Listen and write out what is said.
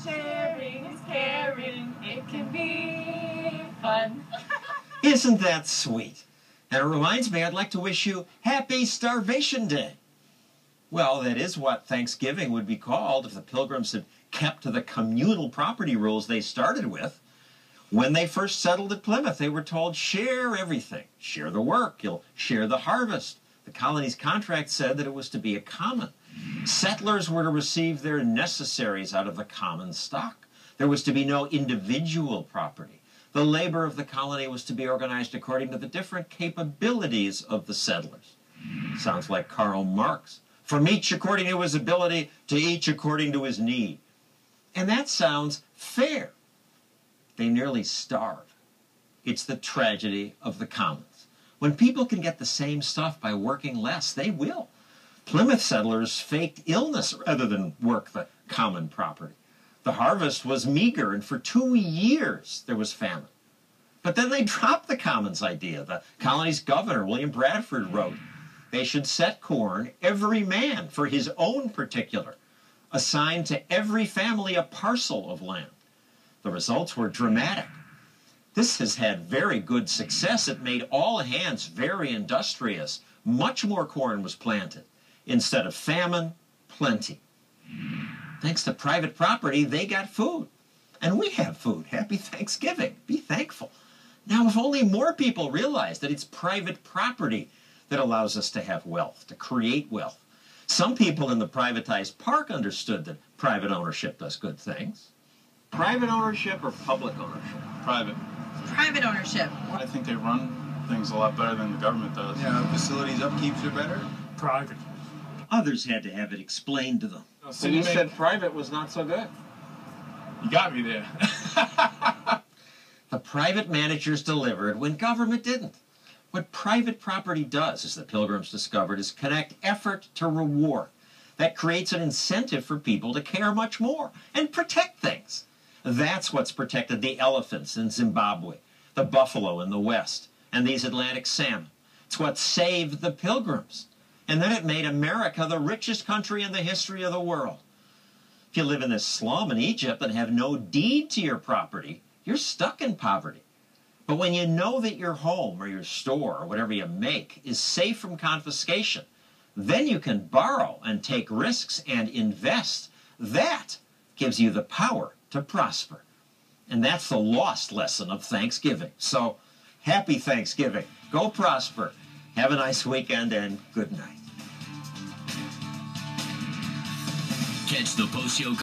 Sharing is caring. It can be fun. Isn't that sweet? And it reminds me, I'd like to wish you Happy Starvation Day. Well, that is what Thanksgiving would be called if the Pilgrims had kept to the communal property rules they started with. When they first settled at Plymouth, they were told, share everything. Share the work. You'll share the harvest. The colony's contract said that it was to be a common. Settlers were to receive their necessaries out of the common stock. There was to be no individual property. The labor of the colony was to be organized according to the different capabilities of the settlers. Sounds like Karl Marx. From each according to his ability, to each according to his need. And that sounds fair. They nearly starve. It's the tragedy of the commons. When people can get the same stuff by working less, they will. Plymouth settlers faked illness rather than work the common property. The harvest was meager, and for 2 years there was famine. But then they dropped the commons idea. The colony's governor, William Bradford, wrote, they should set corn, every man for his own particular, assign to every family a parcel of land. The results were dramatic. This has had very good success. It made all hands very industrious. Much more corn was planted. Instead of famine, plenty. Thanks to private property, they got food. And we have food. Happy Thanksgiving. Be thankful. Now, if only more people realize that it's private property that allows us to have wealth, to create wealth. Some people in the privatized park understood that private ownership does good things. Private ownership or public ownership? Private. Private ownership. I think they run things a lot better than the government does. Yeah, facilities upkeeps are better. Private. Others had to have it explained to them. So You said private was not so good. You got me there. The private managers delivered when government didn't. What private property does, as the Pilgrims discovered, is connect effort to reward. That creates an incentive for people to care much more and protect things. That's what's protected the elephants in Zimbabwe, the buffalo in the West, and these Atlantic salmon. It's what saved the Pilgrims. And then it made America the richest country in the history of the world. If you live in this slum in Egypt and have no deed to your property, you're stuck in poverty. But when you know that your home or your store or whatever you make is safe from confiscation, then you can borrow and take risks and invest. That gives you the power to prosper. And that's the lost lesson of Thanksgiving. So, happy Thanksgiving. Go prosper. Have a nice weekend and good night. Catch the post-show